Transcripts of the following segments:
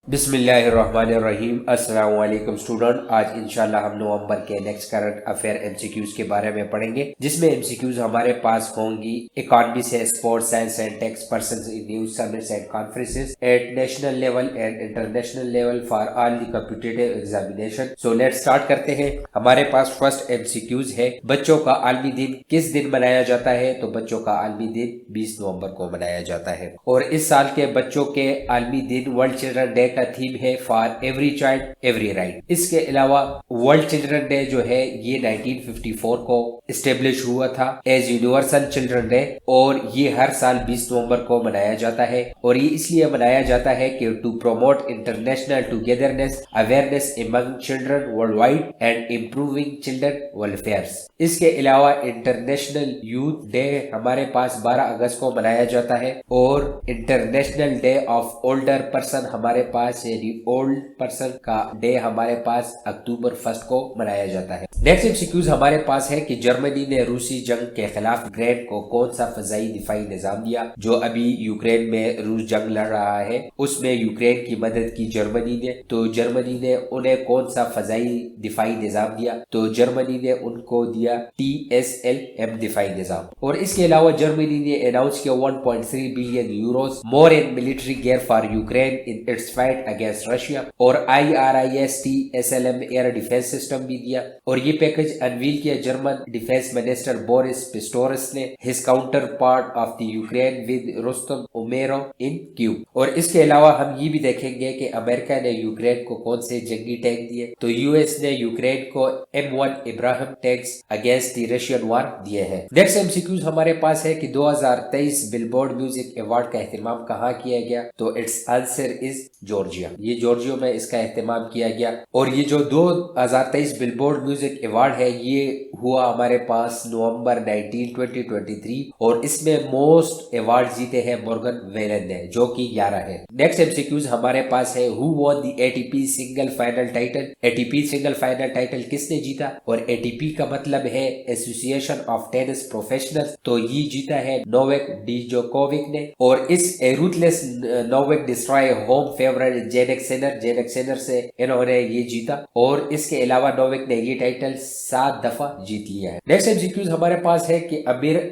بسم اللہ الرحمن الرحیم۔ السلام علیکم اسٹوڈنٹ، آج انشاءاللہ ہم نومبر کے next current affairs M C Qs کے بارے میں پڑھیں گے، جس میں ایم سی کیوز ہمارے پاس ہوں گی اکانومی سے، sports, science and tech, persons in news, summits and conferences at national level and international level for all the competitive examination. So let start کرتے ہیں۔ ہمارے پاس فرسٹ ایم سی کیوز ہے، بچوں کا عالمی دن کس دن منایا جاتا ہے؟ تو بچوں کا عالمی دن 20 نومبر کو منایا جاتا ہے، اور اس سال کے بچوں کے عالمی دن ورلڈ چلڈرن ڈے کا تھیم ہے for every child every right. اس کے علاوہ ورلڈ چلڈرن ڈے جو ہے یہ 1954 کو اسٹیبلش ہوا تھا ایز یونیورسل چلڈرن ڈے، اور یہ ہر سال 20 نومبر کو منایا جاتا ہے، اور یہ اس لیے منایا جاتا ہے کہ to promote international togetherness, awareness among children worldwide and improving children welfare. اس کے علاوہ انٹرنیشنل یوتھ ڈے ہمارے پاس 12 اگست کو منایا جاتا ہے، اور international day of older person ہمارے پاس یعنی اولڈ پرسن کا ڈے ہمارے پاس اکتوبر 1 کو منایا جاتا ہے۔ نیکسٹ ایمسیکیوز ہمارے پاس ہے کہ جرمنی نے روسی جنگ کے خلاف یوکرین کو کون سا فضائی دفاعی نظام دیا؟ جو ابھی یوکرین میں روس جنگ لڑ رہا ہے اس میں یوکرین کی مدد کی جرمنی نے، تو جرمنی نے انہیں کون سا فضائی دفاعی نظام دیا؟ تو جرمنی نے ان کو دیا TSLM دفاعی نظام۔ اور اس کے علاوہ جرمنی نے اناؤنس کیا 1.3 billion euros more in military gear for Ukraine in its fight against Russia, اور IRIS TSLM year defence system بھی دیا، اور یہ پیکج انویل کیا جرمن ڈیفینس منسٹر بورس پسٹورس نے his counter part of the Ukraine with Rustam امیرو ان کیو۔ اور اس کے علاوہ ہم یہ بھی دیکھیں گے کہ امریکہ نے یوکرین کو کون سے جنگی ٹینک دیے؟ تو US نے یوکرین کو M1 Abrams tanks against the Russian war دیے ہیں۔ نیکسٹ MCQs ہمارے پاس ہے کہ 2023 بل بورڈ میوزک ایوارڈ کا اہتمام کہاں کیا گیا؟ تو اٹس آنسر از جارجیا، یہ جارجیا میں اس کا اہتمام کیا گیا۔ اور یہ جو 2023 بل بورڈ میوزک ایوارڈ ہے یہ ہوا ہمارے پاس نومبر 19 2023، اور اس میں موسٹ ایوارڈ جیتے ہیں مورگن ویلن نے جو کہ 11 ہے۔ نیکسٹ MCQs ہمارے پاس ہے ہو وون دی ATP single final title? ATP single final title کس نے جیتا؟ اور ATP کا مطلب ہے ایسوسیشن آف ٹینس پروفیشنلز، تو یہ جیتا ہے نوویک ڈیجوکووک نے۔ اور اس ruthless Novak destroy home favourite Jannik Sinner سے انہوں نے یہ جیتا، اور اس کے علاوہ نوویک نے یہ ٹائٹل 7 دفعہ جیت لیا ہے۔ نیکسٹ MCQs ہمارے پاس ہے کہ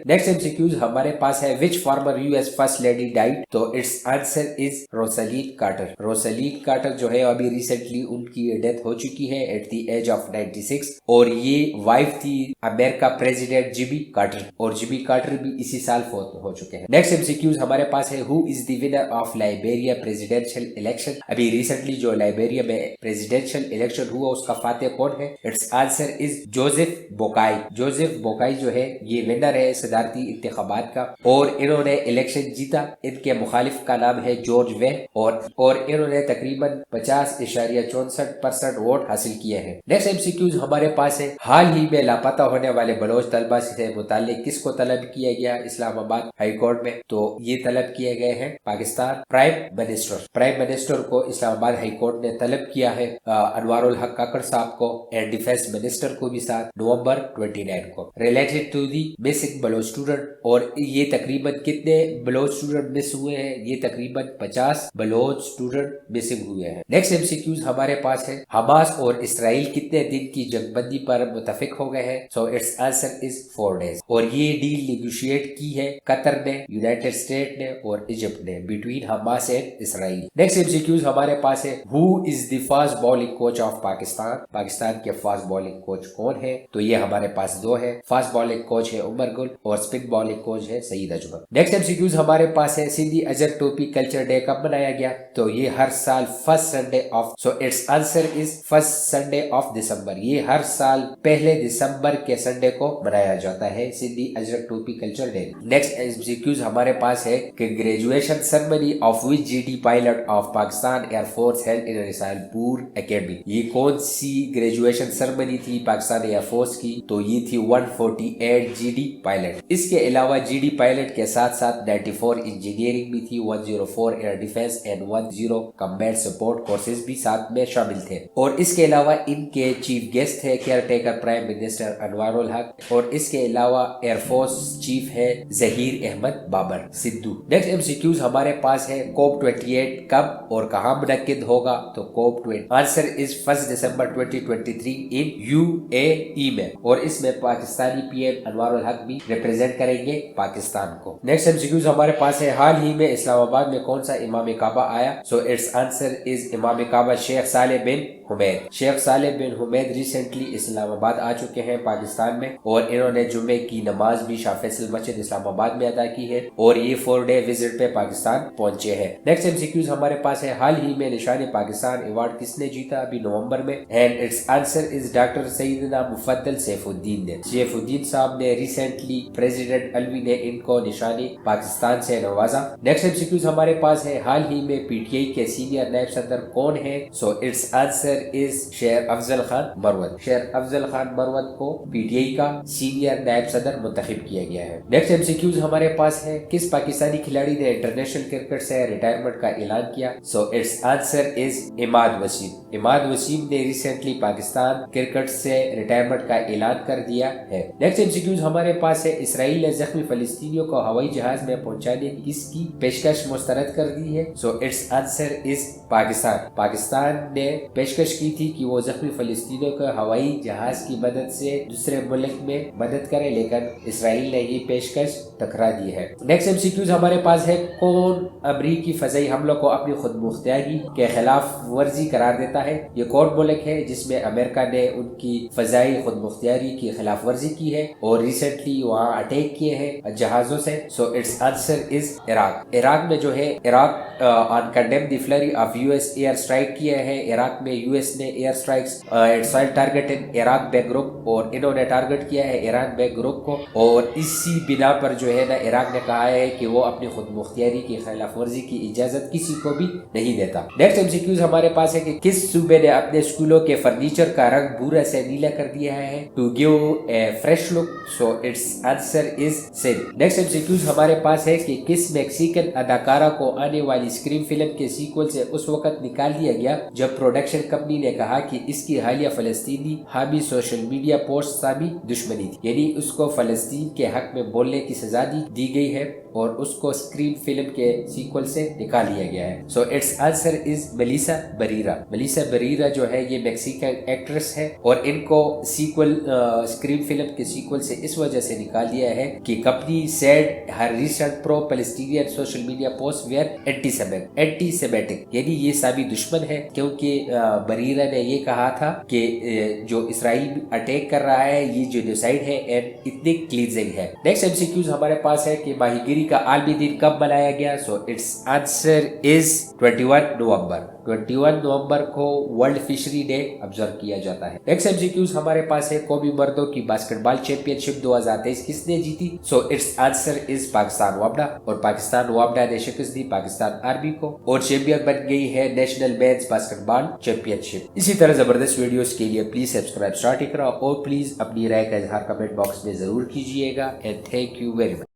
نیکسٹ MCQs ہمارے پاس ہے which former US first lady died? تو its answer is Rosalynn Carter. Rosalynn Carter جو ہے ابھی ریسنٹلی ان کی ڈیتھ ہو چکی ہے ایٹ دی ایج آف 96، اور یہ وائف تھی امریکہ پریزیڈنٹ جیمی کارٹر، اور جیمی کارٹر بھی اسی سال فوت ہو چکے ہیں۔ نیکسٹ MCQs ہمارے پاس ہے who is the winner of Liberia presidential election? ابھی ریسنٹلی جو لائبیریا میں پریزیڈینشل الیکشن ہوا اس کا فاتح کون ہے؟ Its answer is Joseph Boakai. Joseph Boakai جو ہے یہ ونر ہے صدارتی انتخابات کا، اور انہوں نے الیکشن جیتا۔ ان کے مخالف کا نام ہے جارج وے، اور انہوں نے تقریباً 50.64% ووٹ حاصل کیے ہیں۔ نیکسٹ MCQs ہمارے پاس ہے حال ہی میں لاپتہ ہونے والے بلوچ طلبہ سے متعلق کس کو طلب کیا گیا اسلام آباد ہائی کورٹ میں؟ تو یہ طلب کیے گئے ہیں پاکستان پرائم منسٹر کو اسلام آباد ہائی کورٹ نے طلب کیا ہے، انوار الحق کاکڑ صاحب کو، اینڈ ڈیفینس منسٹر کو بھی ساتھ، نومبر 29 کو، related to the missing Baloch student. اور یہ تقریباً کتنے بلوچ اسٹوڈنٹ مس ہوئے ہیں؟ یہ تقریباً 50 بلوچ اسٹوڈنٹ مسنگ ہوئے ہیں۔ نیکسٹ MCQs ہمارے پاس ہے حماس اور اسرائیل کتنے دن کی جنگ بندی پر متفق ہو گئے ہیں؟ So it's answer is 4 days، اور یہ ڈیل نیگوشیٹ کی ہے قطر نے، یونائٹڈ اسٹیٹ نے اور ایجپٹ نے، between Hamas and Israel. Next MCQs ہمارے پاس ہے who is the fast bowling coach of Pakistan? Pakistan کے فاسٹ بالنگ کوچ کون ہے؟ تو یہ ہمارے پاس 2 ہے، فاسٹ بالنگ کوچ ہے عمر گل، اور اسپن بالنگ کوچ ہے سعید اجمل۔ نیکسٹ MCQs ہمارے پاس ہے سندھی اجر ٹوپی کلچر ڈے کب منایا گیا؟ تو یہ ہر سال first Sunday of, so it's answer is first Sunday of دسمبر، یہ ہر سال پہلے دسمبر کے سنڈے کو منایا جاتا ہے سندھی اجر ٹوپی کلچر ڈے۔ نیکسٹ MCQs ہمارے پاس ہے کہ graduation ceremony of which GD pilot of Pakistan air force held in رسائل پور اکیڈمی؟ یہ کون سی گریجویشن سرمنی تھی پاکستان ایئر فورس کی؟ تو یہ تھی 148 GD پائلٹ۔ اس کے علاوہ GD پائلٹ کے ساتھ ساتھ 94 انجینئرنگ بھی تھی، 104 year defence and 10 combat support courses بھی ساتھ میں شامل تھے۔ اور اس کے علاوہ ان کے چیف گیسٹ تھے کیئر ٹیکر پرائم منسٹر انوار الحق، اور اس کے علاوہ ایئر فورس چیف ہے ظہیر احمد بابر سدھو۔ نیکسٹ MCQs ہمارے پاس ہے COP28 کب اور اور کہاں منعقد ہوگا؟ تو کوپ 20 answer is 1 December 2023 in UAE میں، اور اس میں پاکستانی PM انوار الحق بھی ریپرزینٹ کریں گے پاکستان کو۔ نیکسٹ MCQs ہمارے پاس ہے، حال ہی میں اسلام آباد میں کون سا امام کعبہ آیا؟ سو اٹس آنسر از امام کعبہ شیخ صالح بن حمید۔ شیخ صالح بن حمید ریسنٹلی اسلام آباد آ چکے ہیں پاکستان میں، اور انہوں نے جمعے کی نماز بھی شاہ فیصل مسجد اسلام آباد میں ادا کی ہے، اور یہ 4 ڈے وزٹ پہ پاکستان پہنچے ہیں۔ نیکسٹ MCQs ہمارے پاس ہے، حال ہی میں نشان پاکستان ایوارڈ کس نے جیتا ابھی نومبر میں؟ And it's answer is doctor Syedna Mufaddal safe الدین نے۔ سیف الدین صاحب نے ریسنٹلی پریزیڈنٹ الوی نے ان کو نشان پاکستان سے نوازا۔ نیکسٹ MCQs ہمارے پاس ہے، حال ہی میں PTI کے سینئر نائب صدر کون ہیں؟ سو اٹس آنسر از شیر افضل خان مروت۔ شیر افضل خان مروت کو PTI کا سینئر نائب صدر منتخب کیا گیا ہے۔ نیکسٹ MCQs ہمارے پاس ہے، کس پاکستانی کھلاڑی نے انٹرنیشنل کرکٹ سے ریٹائرمنٹ کا اعلان کیا؟ سو اٹس آنسر از عماد وسیم۔ عماد وسیم نے ریسنٹلی پاکستان کرکٹ سے ریٹائرمنٹ کا اعلان کر دیا ہے۔ نیکسٹ MCQs ہمارے پاس ہے، اسرائیل نے زخمی فلسطینیوں کو ہوائی جہاز میں پہنچانے کی کس کی پیشکش مسترد کر دی ہے؟ So it's answer is Pakistan. Pakistan نے پیشکش کی تھی کہ وہ زخمی فلسطینیوں کو ہوائی جہاز کی مدد سے دوسرے ملک میں مدد کرے، لیکن اسرائیل نے یہ پیشکش ٹکرا دی ہے۔ نیکسٹ MCQs ہمارے پاس ہے، کون امریکی فضائی حملوں کو اپنی خود مختاری کے خلاف ورزی قرار دیتا ہے؟ یہ کون ملک ہے جس میں امریکہ نے ان کی فضائی خود مختاری کی خلاف ورزی کی ہے اور ریسنٹلی وہاں اٹیک کیے ہیں جہازوں سے؟ So it's answer is Iraq. Iraq میں جو ہے، Iraq on condemn the flurry of US air strike کیا ہے۔ عراق میں US نے air strikes target Iraq back group, اور انہوں نے ٹارگیٹ کیا ہے عراق بیک گروپ کو، اور اسی بنا پر جو ہے نا عراق نے کہا ہے کہ وہ اپنی خود مختاری کی خلاف ورزی کی اجازت کسی کو بھی نہیں دیتا۔ نیکسٹ MCQs ہمارے پاس ہے کہ کس صوبے نے اپنے اسکولوں کے فرنیچر کا رنگ بھورا سے نیلا کر دیا ہے to give a fresh look? So it's answer is Sindh. Next MCQs ہمارے پاس ہے کہ کس میکسیکن اداکارہ کو آنے والی اسکریم فلم کے سیکول سے اس وقت نکال دیا گیا جب پروڈکشن کمپنی نے کہا کہ اس کی حالیہ فلسطینی حامی سوشل میڈیا پوسٹ سامی دشمنی تھی، یعنی اس کو فلسطین کے حق میں بولنے کی سزا دی گئی ہے اور اس کو اسکرین فلم کے سیکول سے نکال لیا گیا ہے۔ سو اٹس آنسر از ملیسا بریرا۔ ملیسا بریرا جو ہے یہ میکسیکن ایکٹریس ہے، اور ان کو سیکول اسکرین فلم کے سیکول سے اس وجہ سے نکال دیا ہے کہ company said her recent pro Palestinian social media post were anti Semitic, یعنی یہ سامی دشمن ہے، کیونکہ بریرا نے یہ کہا تھا کہ جو اسرائیل اٹیک کر رہا ہے یہ جینوسائیڈ ہے اینڈ ایتھنک کلینزنگ ہے۔ نیکسٹ MCQs ہمارے پاس ہے کہ ماہی گیری کا عالمی دن کب منایا گیا؟ سو اٹس آنسر از 21 نومبر۔ 21 نومبر کو ورلڈ فشری ڈے آبزرو کیا جاتا ہے۔ نیکسٹ MCQs ہمارے پاس ہے، قومی مردوں کی باسکٹ بال چیمپئن شپ 2023 کس نے جیتی؟ So it's answer is Pakistan وابڈا، اور پاکستان وابڈا نے شکست دی پاکستان آرمی کو، اور چیمپئن بن گئی ہے نیشنل مینز باسکٹ بال چیمپئن شپ۔ اسی طرح زبردست ویڈیوز کے لیے پلیز سبسکرائب اسٹارٹ کرو، اور پلیز اپنی رائے کا اظہار کمنٹ باکس میں ضرور کیجیے گا، and thank you very much.